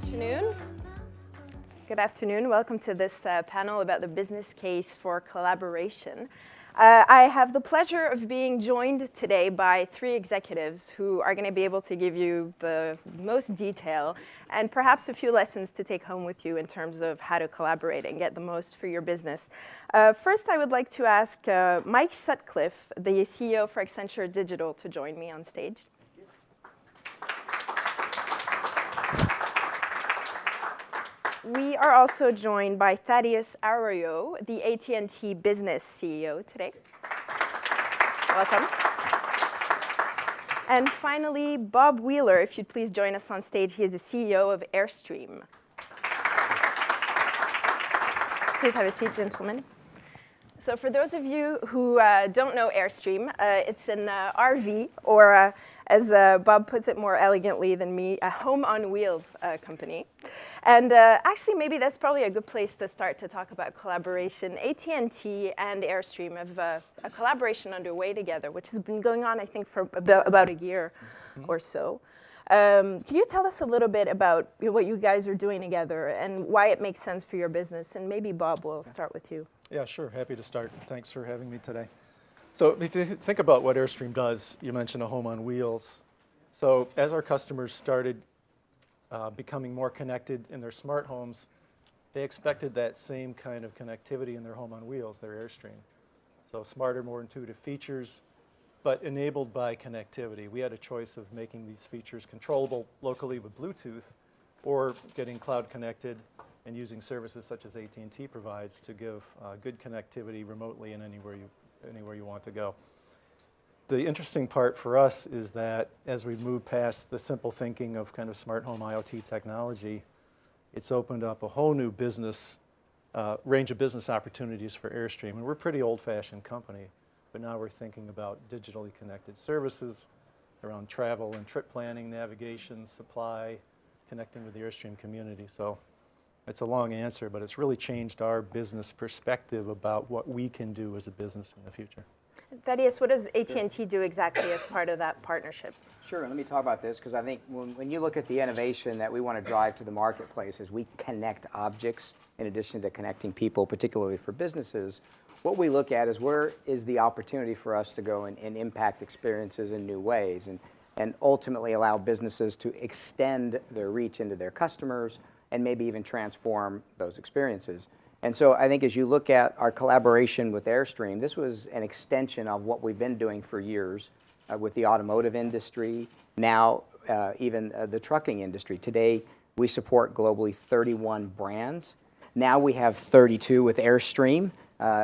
afternoon. Good afternoon. Welcome to this panel about the business case for collaboration. I have the pleasure of being joined today by three executives who are going to be able to give you the most detail and perhaps a few lessons to take home with you in terms of how to collaborate and get the most for your business. First, I would like to ask Mike Sutcliff, the CEO for Accenture Digital, to join me on stage. We are also joined by Thaddeus Arroyo, the AT&T business CEO today. Welcome. And finally, Bob Wheeler, if you'd please join us on stage. He is the CEO of Airstream. Please have a seat, gentlemen. So for those of you who don't know Airstream, it's an RV, or as Bob puts it more elegantly than me, a home on wheels company. And actually, maybe that's probably a good place to start to talk about collaboration. AT&T and Airstream have a collaboration underway together, which has been going on, I think, for about a year or so. Can you tell us a little bit about what you guys are doing together and why it makes sense for your business? And maybe, Bob, we'll start with you. Yeah, sure. Happy to start. Thanks for having me today. So if you think about what Airstream does, you mentioned a home on wheels. So as our customers started becoming more connected in their smart homes, they expected that same kind of connectivity in their home on wheels, their Airstream. So smarter, more intuitive features, but enabled by connectivity. We had a choice of making these features controllable locally with Bluetooth or getting cloud connected and using services such as AT&T provides to give good connectivity remotely and anywhere you want to go. The interesting part for us is that as we move past the simple thinking of kind of smart home IoT technology, it's opened up a whole new business, range of business opportunities for Airstream. And we're a pretty old-fashioned company, but now we're thinking about digitally connected services around travel and trip planning, navigation, supply, connecting with the Airstream community. So it's a long answer, but it's really changed our business perspective about what we can do as a business in the future. Thaddeus, what does AT&T do exactly as part of that partnership? Sure, let me talk about this because I think when you look at the innovation that we want to drive to the marketplace as we connect objects in addition to connecting people, particularly for businesses, what we look at is where is the opportunity for us to go and impact experiences in new ways and ultimately allow businesses to extend their reach into their customers and maybe even transform those experiences. And so I think as you look at our collaboration with Airstream, this was an extension of what we've been doing for years with the automotive industry, now even the trucking industry. Today, we support globally 31 brands. Now we have 32 with Airstream,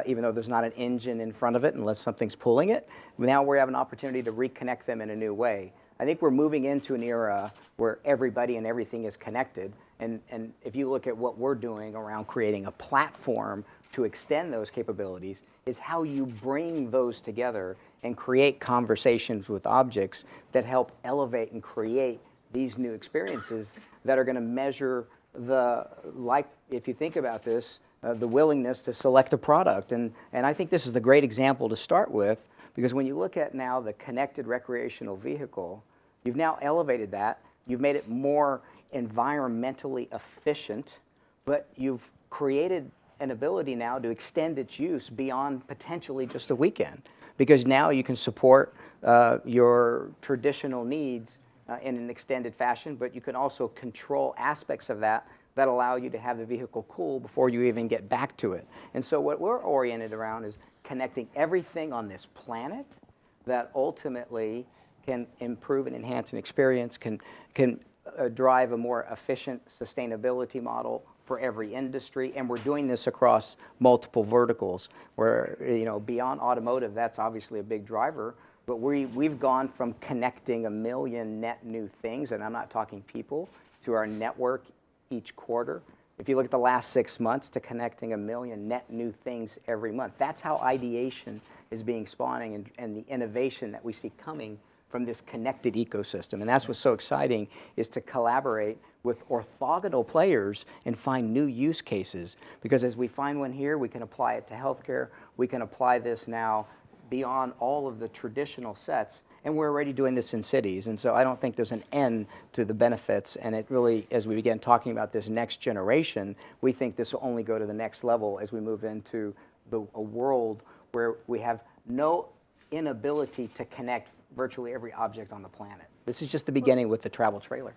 even though there's not an engine in front of it unless something's pulling it. Now we have an opportunity to reconnect them in a new way. I think we're moving into an era where everybody and everything is connected. And if you look at what we're doing around creating a platform to extend those capabilities, is how you bring those together and create conversations with objects that help elevate and create these new experiences that are going to measure if you think about this, the willingness to select a product. And I think this is the great example to start with, because when you look at now the connected recreational vehicle, you've now elevated that, you've made it more environmentally efficient, but you've created an ability now to extend its use beyond potentially just a weekend, because now you can support your traditional needs in an extended fashion, but you can also control aspects of that allow you to have the vehicle cool before you even get back to it. And so what we're oriented around is connecting everything on this planet that ultimately can improve and enhance an experience, can drive a more efficient sustainability model for every industry, and we're doing this across multiple verticals. Where beyond automotive, that's obviously a big driver, but we've gone from connecting 1 million net new things, and I'm not talking people, to our network each quarter. If you look at the last 6 months, to connecting 1 million net new things every month. That's how ideation is being spawning and the innovation that we see coming from this connected ecosystem. And that's what's so exciting, is to collaborate with orthogonal players and find new use cases. Because as we find one here, we can apply it to healthcare. We can apply this now beyond all of the traditional sets and we're already doing this in cities. And so I don't think there's an end to the benefits. And it really, as we begin talking about this next generation, we think this will only go to the next level as we move into a world where we have no inability to connect virtually every object on the planet. This is just the beginning with the travel trailer.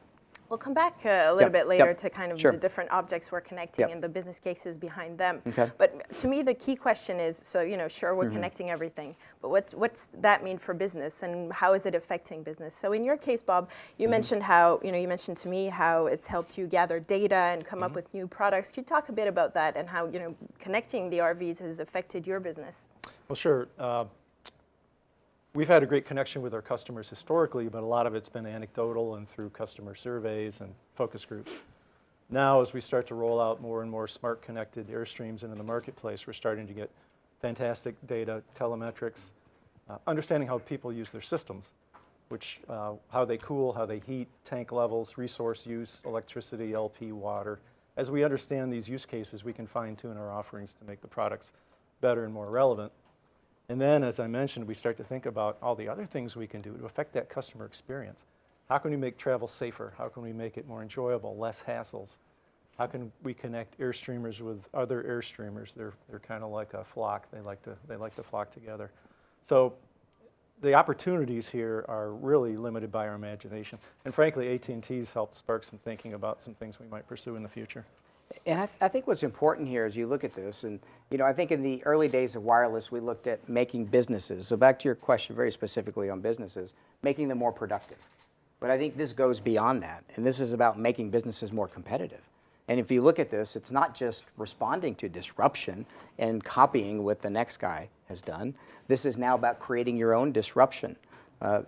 We'll come back a little bit later to kind of Sure. the different objects we're connecting Yep. and the business cases behind them. Okay. But to me, the key question is, so, sure, we're connecting everything, but what's that mean for business, and how is it affecting business? So in your case, Bob, you mentioned how, you mentioned to me how it's helped you gather data and come up with new products. Could you talk a bit about that and how, connecting the RVs has affected your business? Well, sure. We've had a great connection with our customers historically, but a lot of it's been anecdotal and through customer surveys and focus groups. Now, as we start to roll out more and more smart connected Airstreams into the marketplace, we're starting to get fantastic data, telemetrics, understanding how people use their systems, which how they cool, how they heat, tank levels, resource use, electricity, LP, water. As we understand these use cases, we can fine-tune our offerings to make the products better and more relevant. And then, as I mentioned, we start to think about all the other things we can do to affect that customer experience. How can we make travel safer? How can we make it more enjoyable, less hassles? How can we connect Airstreamers with other Airstreamers? They're kind of like a flock. They like to flock together. So the opportunities here are really limited by our imagination. And frankly, AT&T's helped spark some thinking about some things we might pursue in the future. And I think what's important here as you look at this, and I think in the early days of wireless, we looked at making businesses. So back to your question very specifically on businesses, making them more productive. But I think this goes beyond that, and this is about making businesses more competitive. And if you look at this, it's not just responding to disruption and copying what the next guy has done. This is now about creating your own disruption.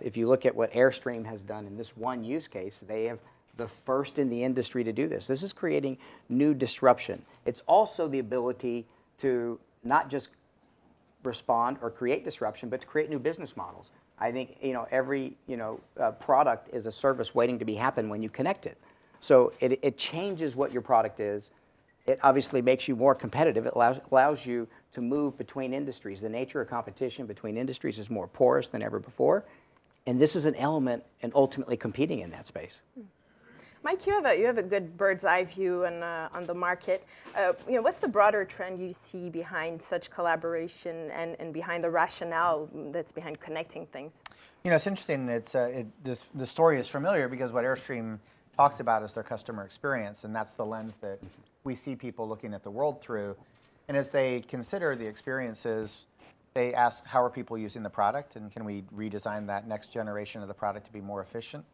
If you look at what Airstream has done in this one use case, they have the first in the industry to do this. This is creating new disruption. It's also the ability to not just respond or create disruption, but to create new business models. I think every product is a service waiting to be happen when you connect it. So it changes what your product is. It obviously makes you more competitive. It allows you to move between industries. The nature of competition between industries is more porous than ever before. And this is an element in ultimately competing in that space. Mike, you have a good bird's eye view on the market. What's the broader trend you see behind such collaboration and behind the rationale that's behind connecting things? It's interesting. The story is familiar because what Airstream talks about is their customer experience, and that's the lens that we see people looking at the world through. And as they consider the experiences, they ask, how are people using the product, and can we redesign that next generation of the product to be more efficient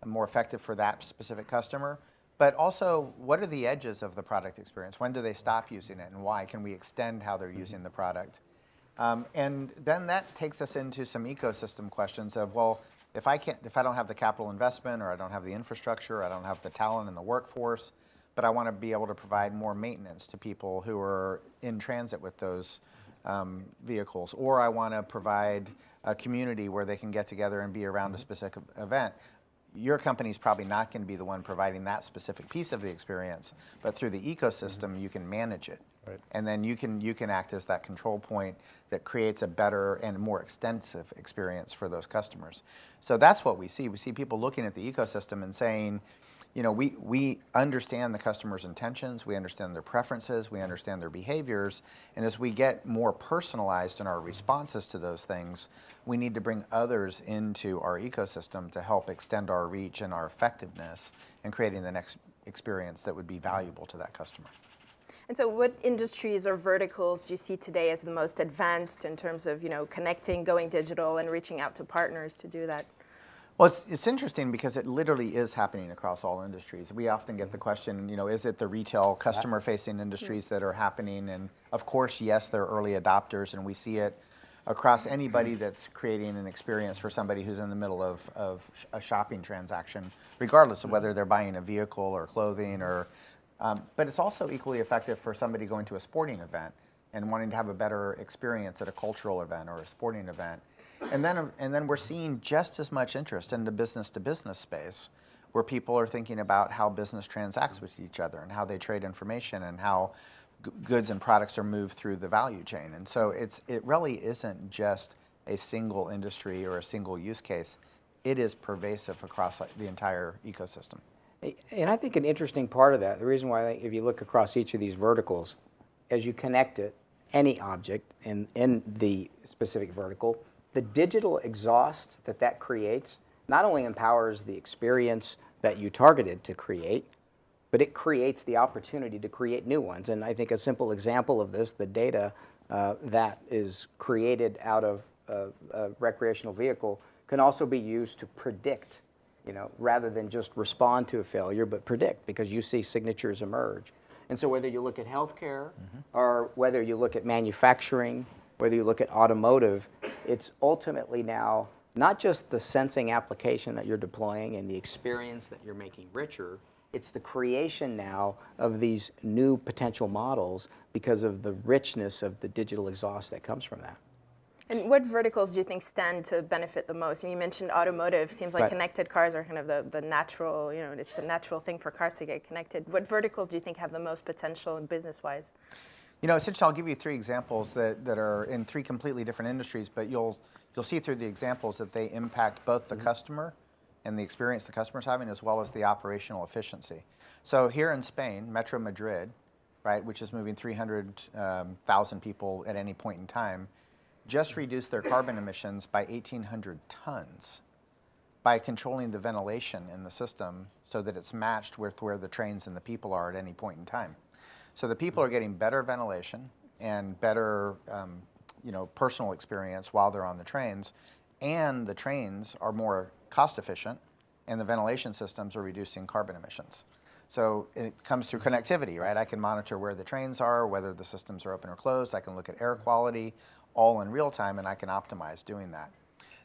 and more effective for that specific customer? But also, what are the edges of the product experience? When do they stop using it, and why? Can we extend how they're using the product? And then that takes us into some ecosystem questions of, well, if I don't have the capital investment, or I don't have the infrastructure, or I don't have the talent in the workforce, but I want to be able to provide more maintenance to people who are in transit with those vehicles, or I want to provide a community where they can get together and be around a specific event. Your company's probably not going to be the one providing that specific piece of the experience, but through the ecosystem, you can manage it. Right. And then you can act as that control point that creates a better and more extensive experience for those customers. So that's what we see. We see people looking at the ecosystem and saying, we understand the customer's intentions, we understand their preferences, we understand their behaviors, and as we get more personalized in our responses to those things, we need to bring others into our ecosystem to help extend our reach and our effectiveness in creating the next experience that would be valuable to that customer. And so what industries or verticals do you see today as the most advanced in terms of connecting, going digital, and reaching out to partners to do that? Well, it's interesting because it literally is happening across all industries. We often get the question, is it the retail customer-facing industries that are happening? And of course, yes, they're early adopters, and we see it across anybody that's creating an experience for somebody who's in the middle of a shopping transaction, regardless of whether they're buying a vehicle or clothing or. But it's also equally effective for somebody going to a sporting event and wanting to have a better experience at a cultural event or a sporting event. And then we're seeing just as much interest in the business-to-business space, where people are thinking about how business transacts with each other and how they trade information and how goods and products are moved through the value chain. And so it really isn't just a single industry or a single use case. It is pervasive across the entire ecosystem. And I think an interesting part of that, the reason why if you look across each of these verticals, as you connect it, any object in the specific vertical, the digital exhaust that creates not only empowers the experience that you targeted to create, but it creates the opportunity to create new ones. And I think a simple example of this, the data that is created out of a recreational vehicle can also be used to predict, rather than just respond to a failure, but predict, because you see signatures emerge. And so whether you look at healthcare or whether you look at manufacturing, whether you look at automotive, it's ultimately now not just the sensing application that you're deploying and the experience that you're making richer, it's the creation now of these new potential models because of the richness of the digital exhaust that comes from that. And what verticals do you think stand to benefit the most? You mentioned automotive. Seems like connected cars are kind of the natural, it's a natural thing for cars to get connected. What verticals do you think have the most potential business-wise? Essentially, I'll give you 3 examples that are in 3 completely different industries, but you'll see through the examples that they impact both the customer and the experience the customer's having, as well as the operational efficiency. Here in Spain, Metro Madrid, right, which is moving 300,000 people at any point in time, just reduced their carbon emissions by 1,800 tons by controlling the ventilation in the system so that it's matched with where the trains and the people are at any point in time. So the people are getting better ventilation and better personal experience while they're on the trains, and the trains are more cost efficient, and the ventilation systems are reducing carbon emissions. So it comes through connectivity, right? I can monitor where the trains are, whether the systems are open or closed. I can look at air quality all in real time, and I can optimize doing that.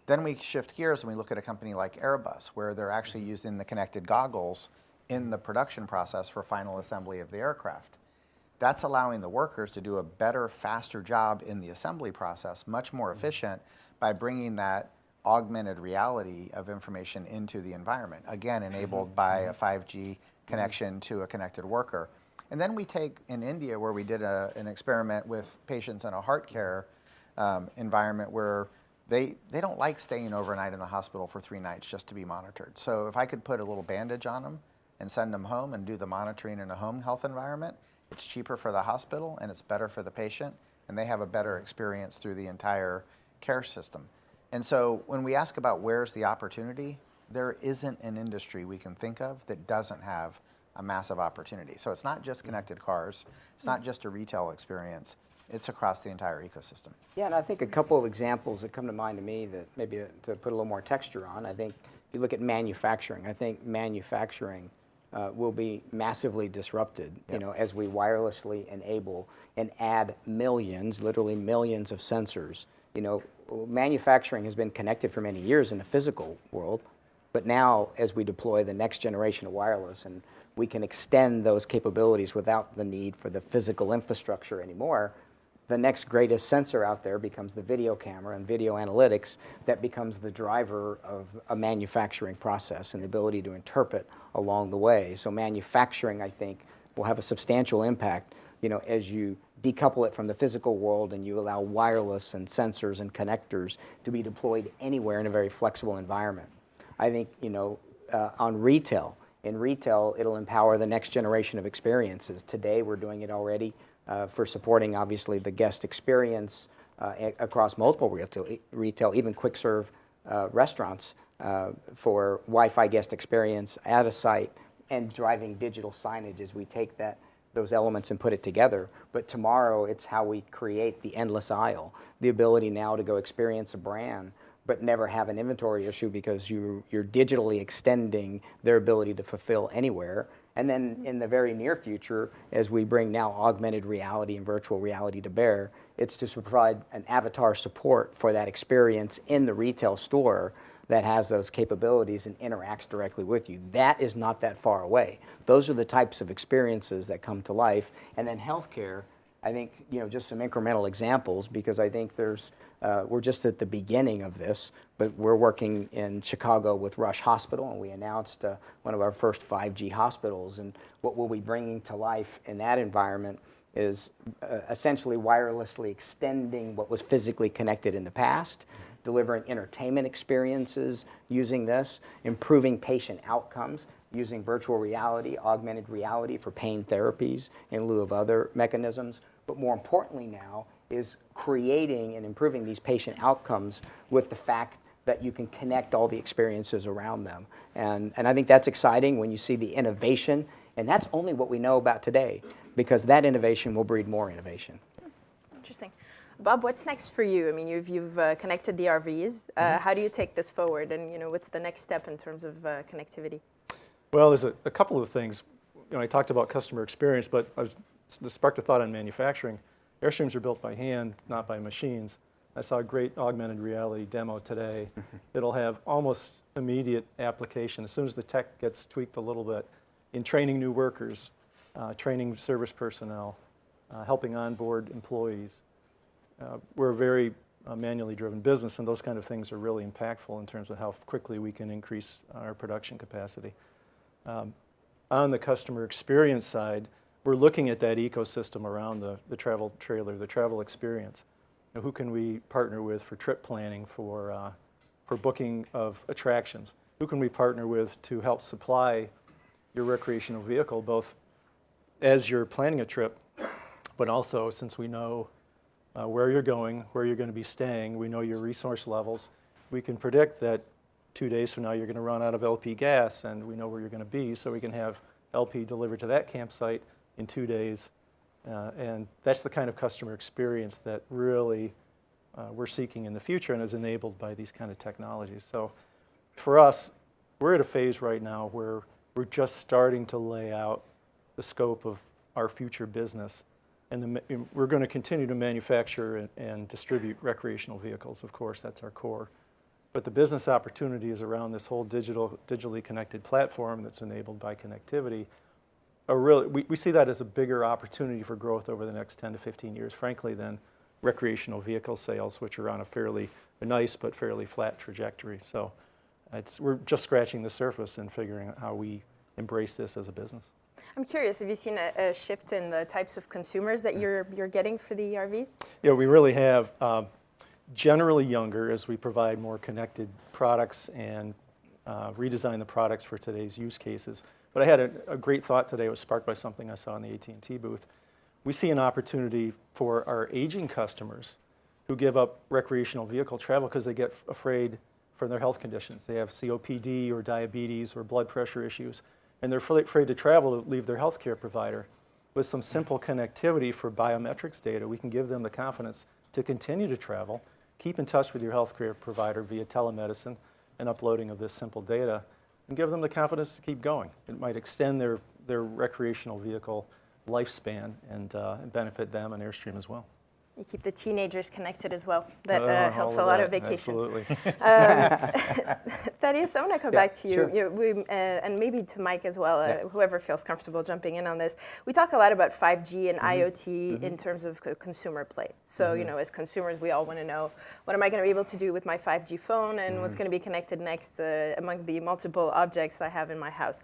Then we shift gears and we look at a company like Airbus, where they're actually using the connected goggles in the production process for final assembly of the aircraft. That's allowing the workers to do a better, faster job in the assembly process, much more efficient, by bringing that augmented reality of information into the environment, again, enabled by a 5G connection to a connected worker. And then we take in India, where we did an experiment with patients in a heart care environment where they don't like staying overnight in the hospital for 3 nights just to be monitored. So if I could put a little bandage on them and send them home and do the monitoring in a home health environment, it's cheaper for the hospital and it's better for the patient, and they have a better experience through the entire care system. And so when we ask about where's the opportunity, there isn't an industry we can think of that doesn't have a massive opportunity. So it's not just connected cars, it's not just a retail experience, it's across the entire ecosystem. Yeah, and I think a couple of examples that come to mind to me that maybe to put a little more texture on, I think if you look at manufacturing, I think manufacturing will be massively disrupted, as we wirelessly enable and add millions, literally millions of sensors. Manufacturing has been connected for many years in the physical world, but now as we deploy the next generation of wireless and we can extend those capabilities without the need for the physical infrastructure anymore, the next greatest sensor out there becomes the video camera and video analytics that becomes the driver of a manufacturing process and the ability to interpret along the way. So manufacturing, I think, will have a substantial impact, as you decouple it from the physical world and you allow wireless and sensors and connectors to be deployed anywhere in a very flexible environment. I think, on retail, in retail, it'll empower the next generation of experiences. Today, we're doing it already for supporting, obviously, the guest experience across multiple retail, even quick serve restaurants for Wi-Fi guest experience at a site, and driving digital signage as we take those elements and put it together. But tomorrow, it's how we create the endless aisle, the ability now to go experience a brand but never have an inventory issue because you're digitally extending their ability to fulfill anywhere. And then in the very near future, as we bring now augmented reality and virtual reality to bear, it's to provide an avatar support for that experience in the retail store that has those capabilities and interacts directly with you. That is not that far away. Those are the types of experiences that come to life. And then healthcare, I think, just some incremental examples, because I think we're just at the beginning of this, but we're working in Chicago with Rush Hospital, and we announced one of our first 5G hospitals. And what we'll be bringing to life in that environment is essentially wirelessly extending what was physically connected in the past delivering entertainment experiences using this, improving patient outcomes using virtual reality, augmented reality for pain therapies in lieu of other mechanisms. But more importantly now is creating and improving these patient outcomes with the fact that you can connect all the experiences around them. And I think that's exciting when you see the innovation, and that's only what we know about today, because that innovation will breed more innovation. Interesting. Bob, what's next for you? I mean, you've connected the RVs. How do you take this forward, and what's the next step in terms of connectivity? Well, there's a couple of things. I talked about customer experience, but this sparked a thought on manufacturing. Airstreams are built by hand, not by machines. I saw a great augmented reality demo today. It'll have almost immediate application as soon as the tech gets tweaked a little bit in training new workers, training service personnel, helping onboard employees. We're a very manually driven business, and those kind of things are really impactful in terms of how quickly we can increase our production capacity. On the customer experience side, we're looking at that ecosystem around the travel trailer, the travel experience. Who can we partner with for trip planning, for booking of attractions? Who can we partner with to help supply your recreational vehicle, both as you're planning a trip, but also since we know where you're going, where you're going to be staying, we know your resource levels, we can predict that 2 days from now you're going to run out of LP gas, and we know where you're going to be, so we can have LP delivered to that campsite in 2 days. And that's the kind of customer experience that really we're seeking in the future and is enabled by these kind of technologies. So for us, we're at a phase right now where we're just starting to lay out the scope of our future business. And we're going to continue to manufacture and distribute recreational vehicles, of course, that's our core. But the business opportunity is around this whole digitally connected platform that's enabled by connectivity. We see that as a bigger opportunity for growth over the next 10 to 15 years, frankly, than recreational vehicle sales, which are on a nice but fairly flat trajectory. So we're just scratching the surface and figuring out how we embrace this as a business. I'm curious, have you seen a shift in the types of consumers that you're getting for the RVs? Yeah, we really have. Generally younger, as we provide more connected products and redesign the products for today's use cases. But I had a great thought today. It was sparked by something I saw in the AT&T booth. We see an opportunity for our aging customers who give up recreational vehicle travel because they get afraid for their health conditions. They have COPD or diabetes or blood pressure issues, and they're afraid to travel to leave their healthcare provider. With some simple connectivity for biometrics data, we can give them the confidence to continue to travel, keep in touch with your healthcare provider via telemedicine and uploading of this simple data, and give them the confidence to keep going. It might extend their recreational vehicle lifespan and benefit them and Airstream as well. You keep the teenagers connected as well. That helps a lot of vacations. Absolutely. Thaddeus, I want to come back to you, sure. And maybe to Mike as well, whoever feels comfortable jumping in on this. We talk a lot about 5G and IoT in terms of consumer play. So, as consumers, we all want to know, what am I going to be able to do with my 5G phone, and what's going to be connected next among the multiple objects I have in my house?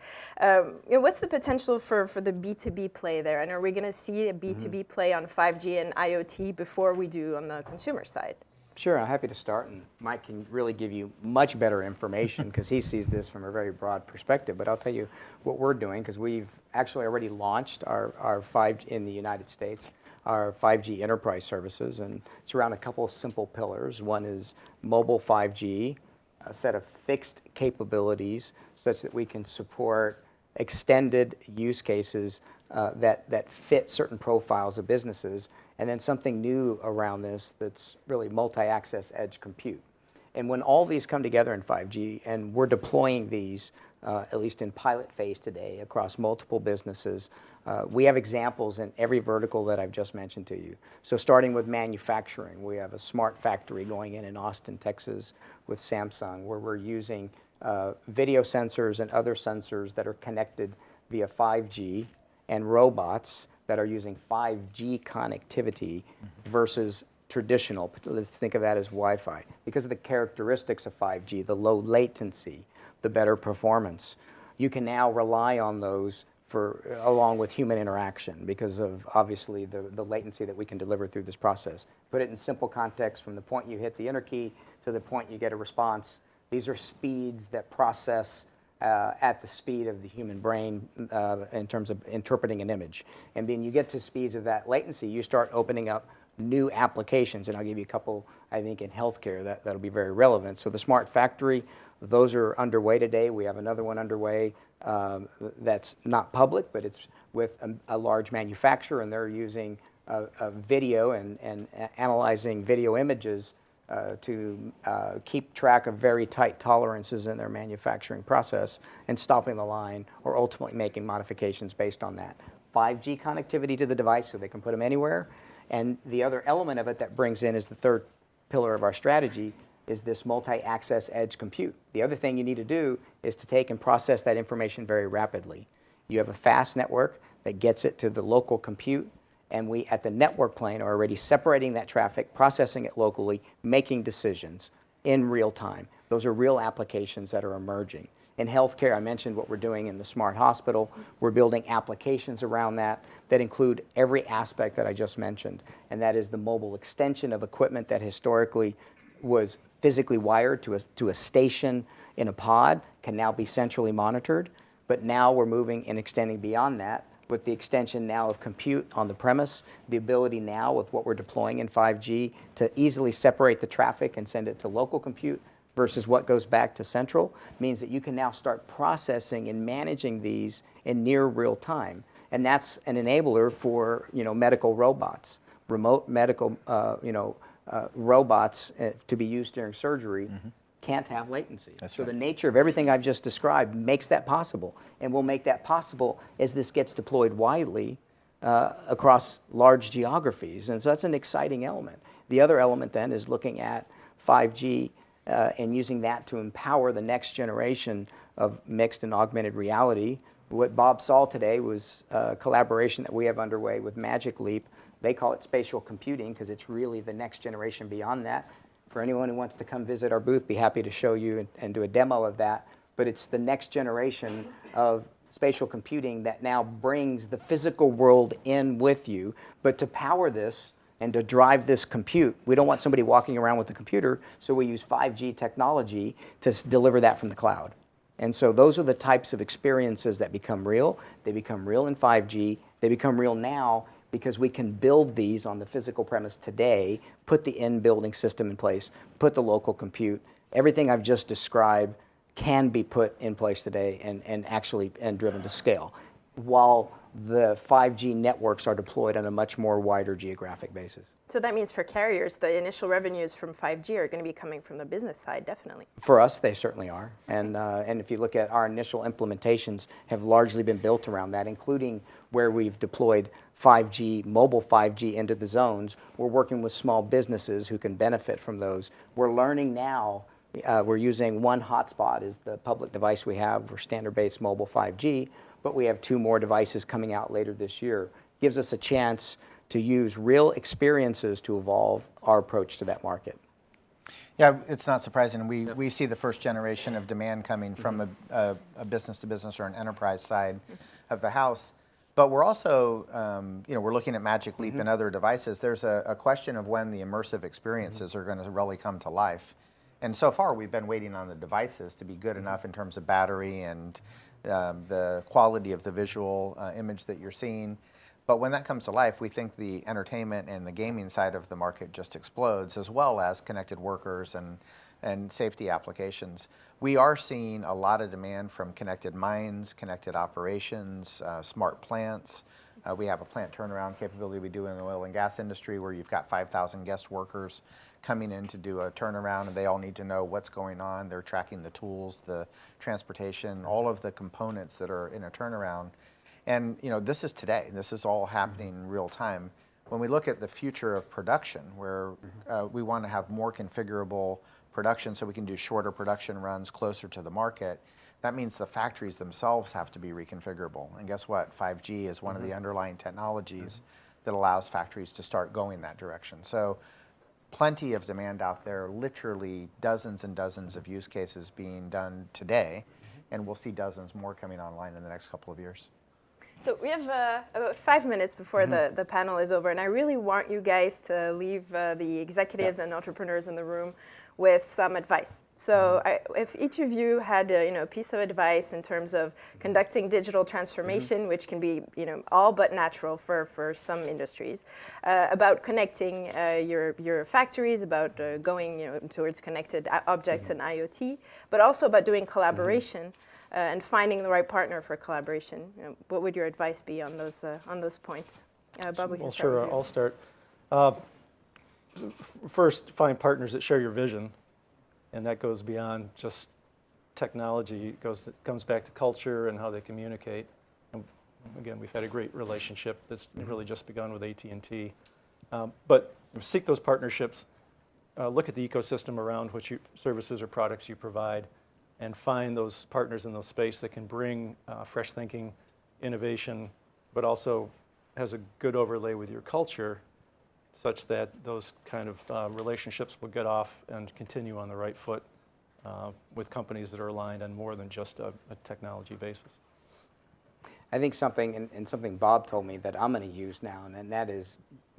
What's the potential for the B2B play there? And are we going to see a B2B play on 5G and IoT before we do on the consumer side? Sure, I'm happy to start, and Mike can really give you much better information because he sees this from a very broad perspective. But I'll tell you what we're doing, because we've actually already launched our 5G in the United States, our 5G enterprise services, and it's around a couple of simple pillars. One is mobile 5G, a set of fixed capabilities such that we can support extended use cases that fit certain profiles of businesses, and then something new around this that's really multi-access edge compute. And when all these come together in 5G, and we're deploying these, at least in pilot phase today, across multiple businesses, we have examples in every vertical that I've just mentioned to you. So starting with manufacturing, we have a smart factory going in Austin, Texas with Samsung, where we're using video sensors and other sensors that are connected via 5G, and robots that are using 5G connectivity versus traditional. Let's think of that as Wi-Fi. Because of the characteristics of 5G, the low latency, the better performance, you can now rely on those along with human interaction because of obviously the latency that we can deliver through this process. Put it in simple context, from the point you hit the enter key to the point you get a response, these are speeds that process at the speed of the human brain in terms of interpreting an image. And then you get to speeds of that latency, you start opening up new applications, and I'll give you a couple, I think, in healthcare that'll be very relevant. So the smart factory, those are underway today. We have another one underway that's not public, but it's with a large manufacturer, and they're using a video and analyzing video images to keep track of very tight tolerances in their manufacturing process and stopping the line or ultimately making modifications based on that. 5G connectivity to the device so they can put them anywhere. And the other element of it that brings in is the third pillar of our strategy is this multi-access edge compute. The other thing you need to do is to take and process that information very rapidly. You have a fast network that gets it to the local compute, and we at the network plane are already separating that traffic, processing it locally, making decisions in real time. Those are real applications that are emerging. In healthcare, I mentioned what we're doing in the smart hospital. We're building applications around that include every aspect that I just mentioned, and that is the mobile extension of equipment that historically was physically wired to a station in a pod can now be centrally monitored. But now we're moving and extending beyond that with the extension now of compute on the premise, the ability now with what we're deploying in 5G to easily separate the traffic and send it to local compute versus what goes back to central, means that you can now start processing and managing these in near real time. And that's an enabler for medical robots, remote medical robots to be used during surgery. Can't have latency. So the nature of everything I've just described makes that possible, and will make that possible as this gets deployed widely across large geographies. And so that's an exciting element. The other element then is looking at 5G and using that to empower the next generation of mixed and augmented reality. What Bob saw today was a collaboration that we have underway with Magic Leap. They call it spatial computing because it's really the next generation beyond that. For anyone who wants to come visit our booth, be happy to show you and do a demo of that. But it's the next generation of spatial computing that now brings the physical world in with you. But to power this and to drive this compute, we don't want somebody walking around with a computer, so we use 5G technology to deliver that from the cloud. And so those are the types of experiences that become real. They become real in 5G. They become real now because we can build these on the physical premise today, put the in-building system in place, put the local compute. Everything I've just described can be put in place today and actually driven to scale, while the 5G networks are deployed on a much more wider geographic basis. So that means for carriers, the initial revenues from 5G are going to be coming from the business side, definitely. For us, they certainly are. And if you look at our initial implementations have largely been built around that, including where we've deployed 5G, mobile 5G into the zones. We're working with small businesses who can benefit from those. We're learning now, we're using one hotspot as the public device we have for standard-based mobile 5G, but we have 2 more devices coming out later this year. Gives us a chance to use real experiences to evolve our approach to that market. Yeah, it's not surprising. We see the first generation of demand coming from a business-to-business or an enterprise side of the house. But we're also, we're looking at Magic Leap and other devices. There's a question of when the immersive experiences are going to really come to life. And so far, we've been waiting on the devices to be good enough in terms of battery and the quality of the visual image that you're seeing. But when that comes to life, we think the entertainment and the gaming side of the market just explodes, as well as connected workers and safety applications. We are seeing a lot of demand from connected mines, connected operations, smart plants. We have a plant turnaround capability we do in the oil and gas industry where you've got 5,000 guest workers coming in to do a turnaround, and they all need to know what's going on. They're tracking the tools, the transportation, all of the components that are in a turnaround. And this is today. This is all happening in real time. When we look at the future of production, where we want to have more configurable production so we can do shorter production runs closer to the market, that means the factories themselves have to be reconfigurable. And guess what? 5G is one of the underlying technologies that allows factories to start going that direction. So plenty of demand out there, literally dozens and dozens of use cases being done today, and we'll see dozens more coming online in the next couple of years. So we have about 5 minutes before the panel is over, and I really want you guys to leave the executives and entrepreneurs in the room with some advice. So if each of you had a piece of advice in terms of conducting digital transformation, which can be all but natural for some industries, about connecting your factories, about going towards connected objects and IoT, but also about doing collaboration. And finding the right partner for collaboration. What would your advice be on those points? Bob, we can start with you. I'll start. First, find partners that share your vision, and that goes beyond just technology. It comes back to culture and how they communicate. And again, we've had a great relationship that's really just begun with AT&T. But seek those partnerships. Look at the ecosystem around which services or products you provide, and find those partners in those space that can bring fresh thinking, innovation, but also has a good overlay with your culture, such that those kind of relationships will get off and continue on the right foot with companies that are aligned on more than just a technology basis. I think something, and something Bob told me that I'm going to use now, and that is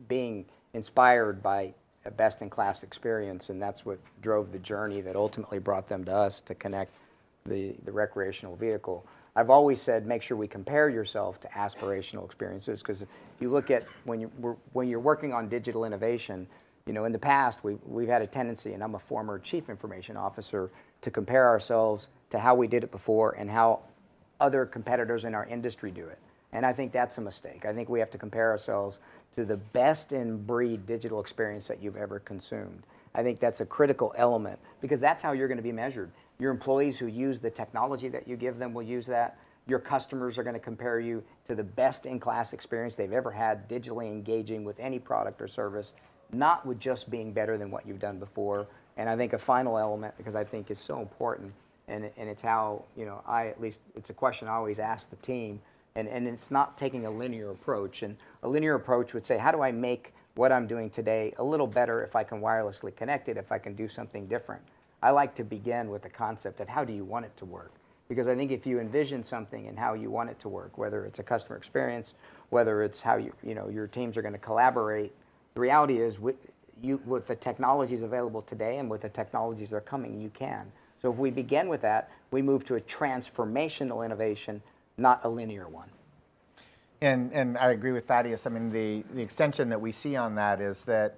being inspired by a best-in-class experience, and that's what drove the journey that ultimately brought them to us to connect the recreational vehicle. I've always said make sure we compare yourself to aspirational experiences, because if you look at when you're working on digital innovation, in the past we've had a tendency, and I'm a former chief information officer, to compare ourselves to how we did it before and how other competitors in our industry do it. And I think that's a mistake. I think we have to compare ourselves to the best-in-breed digital experience that you've ever consumed. I think that's a critical element, because that's how you're going to be measured. Your employees who use the technology that you give them will use that. Your customers are going to compare you to the best-in-class experience they've ever had digitally engaging with any product or service, not with just being better than what you've done before. And I think a final element, because I think it's so important, and it's how, it's a question I always ask the team, and it's not taking a linear approach. And a linear approach would say, how do I make what I'm doing today a little better if I can wirelessly connect it, if I can do something different? I like to begin with the concept of how do you want it to work? Because I think if you envision something and how you want it to work, whether it's a customer experience, whether it's how your teams are going to collaborate, the reality is with the technologies available today and with the technologies that are coming, you can. So if we begin with that, we move to a transformational innovation, not a linear one. And I agree with Thaddeus. I mean, the extension that we see on that is that,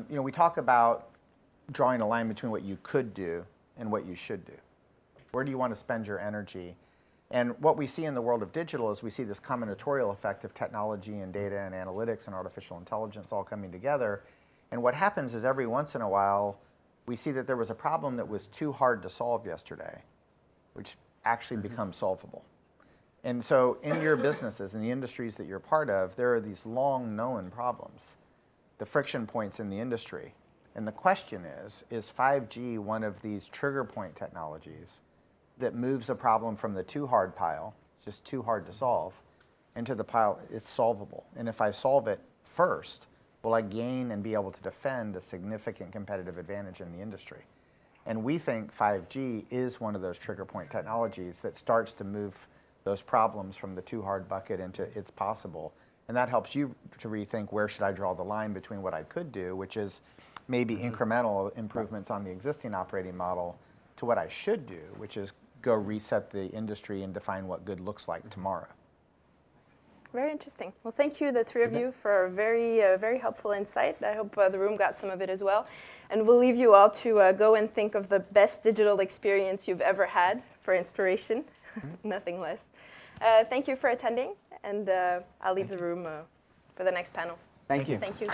we talk about drawing a line between what you could do and what you should do. Where do you want to spend your energy? And what we see in the world of digital is we see this combinatorial effect of technology and data and analytics and artificial intelligence all coming together. And what happens is every once in a while, we see that there was a problem that was too hard to solve yesterday, which actually becomes solvable. And so in your businesses, in the industries that you're part of, there are these long known problems, the friction points in the industry. And the question is 5G one of these trigger point technologies that moves a problem from the too hard pile, just too hard to solve, into the pile it's solvable? And if I solve it first, will I gain and be able to defend a significant competitive advantage in the industry? And we think 5G is one of those trigger point technologies that starts to move those problems from the too hard bucket into it's possible. And that helps you to rethink, where should I draw the line between what I could do, which is maybe incremental improvements on the existing operating model, to what I should do, which is go reset the industry and define what good looks like tomorrow. Very interesting. Well, thank you, the three of you, for a very helpful insight. I hope the room got some of it as well. And we'll leave you all to go and think of the best digital experience you've ever had for inspiration, nothing less. Thank you for attending, and I'll leave the room for the next panel. Thank you. Thank you.